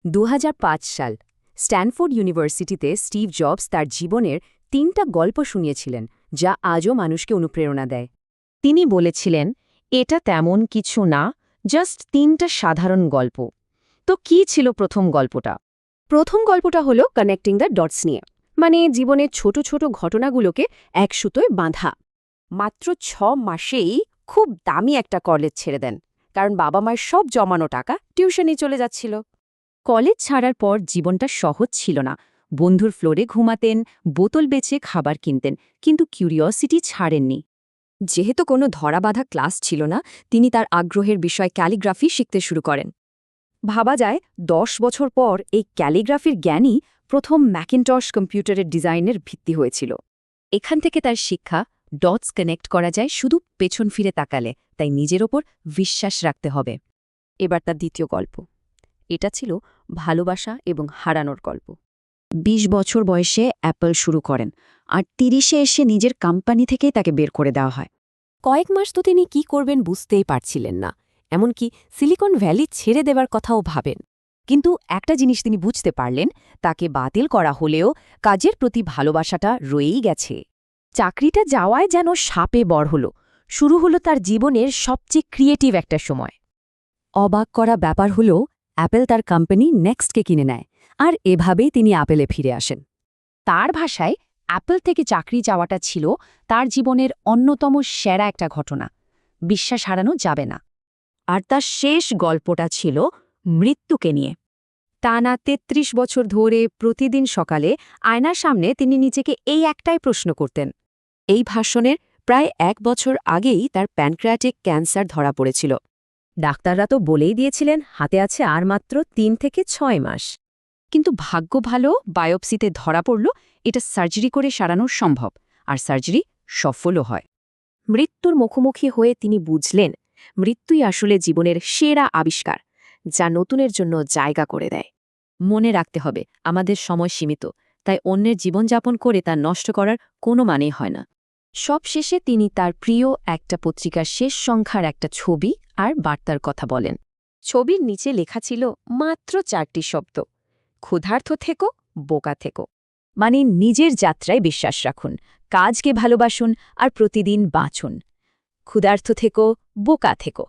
২০০৫ সাল স্ট্যানফোর্ড ইউনিভার্সিটিতে Steve jobs তার জীবনের ৩টা গল্প শুনিয়েছিলেন যা আজও মানুষকে অনুপ্রেরণা দেয়। তিনি বলেছিলেন এটা তেমন কিছু না, জাস্ট ৩টা সাধারণ গল্প। তো কি ছিল প্রথম গল্পটা? প্রথম গল্পটা হলো কানেক্টিং দ্য ডটস নিয়ে, মানে জীবনের ছোট ছোট ঘটনাগুলোকে এক সুতোয় বাঁধা। মাত্র ৬ মাসেই খুব দামি একটা কলেজ ছেড়ে দেন, কারণ বাবা মায়ের সব জমানো টাকা টিউশনে চলে যাচ্ছিল। কলেজ ছাড়ার পর জীবনটা সহজ ছিল না। বন্ধুর ফ্লোরে ঘুমাতেন, বোতল বেচে খাবার কিনতেন, কিন্তু কিউরিওসিটি ছাড়েননি। যেহেতু কোনো ধরাবাঁধা ক্লাস ছিল না, তিনি তার আগ্রহের বিষয় ক্যালিগ্রাফি শিখতে শুরু করেন। ভাবা যায় ১০ বছর পর এই ক্যালিগ্রাফির জ্ঞানই প্রথম ম্যাকিনটশ কম্পিউটারের ডিজাইনের ভিত্তি হয়েছিল। এখান থেকে তার শিক্ষা, ডটস কানেক্ট করা যায় শুধু পেছন ফিরে তাকালে, তাই নিজের ওপর বিশ্বাস রাখতে হবে। এবার তার দ্বিতীয় গল্প। এটা ছিল ভালোবাসা এবং হারানোর গল্প। ২০ বছর বয়সে অ্যাপল শুরু করেন, আর ৩০-এ এসে নিজের কোম্পানি থেকেই তাকে বের করে দেওয়া হয়। কয়েক মাস তো তিনি কি করবেন বুঝতেই পারছিলেন না, এমনকি সিলিকন ভ্যালি ছেড়ে দেবার কথাও ভাবেন। কিন্তু একটা জিনিস তিনি বুঝতে পারলেন, তাকে বাতিল করা হলেও কাজের প্রতি ভালোবাসাটা রয়েই গেছে। চাকরিটা যাওয়ায় যেন সাপে বর হলো। শুরু হলো তার জীবনের সবচেয়ে ক্রিয়েটিভ একটা সময়। অবাক করা ব্যাপার হলো, অ্যাপল তার কোম্পানি নেক্সটকে কিনে নেয়, আর এভাবেই তিনি অ্যাপলে ফিরে আসেন। তার ভাষায় অ্যাপল থেকে চাকরি যাওয়াটা ছিল তার জীবনের অন্যতম সেরা একটা ঘটনা। বিশ্বাস হারানো যাবে না। আর তার শেষ গল্পটা ছিল মৃত্যুকে নিয়ে। টানা ৩৩ বছর ধরে প্রতিদিন সকালে আয়নার সামনে তিনি নিজেকে এই একটাই প্রশ্ন করতেন। এই ভাষণের প্রায় ১ বছর আগেই তার প্যানক্রিয়াটিক ক্যান্সার ধরা পড়েছিল। ডাক্তাররা তো বলেই দিয়েছিলেন হাতে আছে আর মাত্র ৩ থেকে ৬ মাস। কিন্তু ভাগ্য ভালো, বায়োপসিতে ধরা পড়ল এটা সার্জারি করে সারানো সম্ভব, আর সার্জারি সফলও হয়। মৃত্যুর মুখোমুখি হয়ে তিনি বুঝলেন মৃত্যুই আসলে জীবনের সেরা আবিষ্কার, যা নতুনের জন্য জায়গা করে দেয়। মনে রাখতে হবে আমাদের সময় সীমিত, তাই অন্যের জীবনযাপন করে তা নষ্ট করার কোনো মানেই হয় না। সবশেষে তিনি তার প্রিয় একটা পত্রিকার শেষ সংখ্যার একটা ছবি আর বার্তার কথা বলেন। ছবির নিচে লেখা ছিল মাত্র ৪টি শব্দ: ক্ষুধার্ত থেকো, বোকা থেকো। মানে নিজের যাত্রায় বিশ্বাস রাখুন, কাজকে ভালোবাসুন আর প্রতিদিন বাঁচুন। ক্ষুধার্ত থেকো, বোকা থেকো।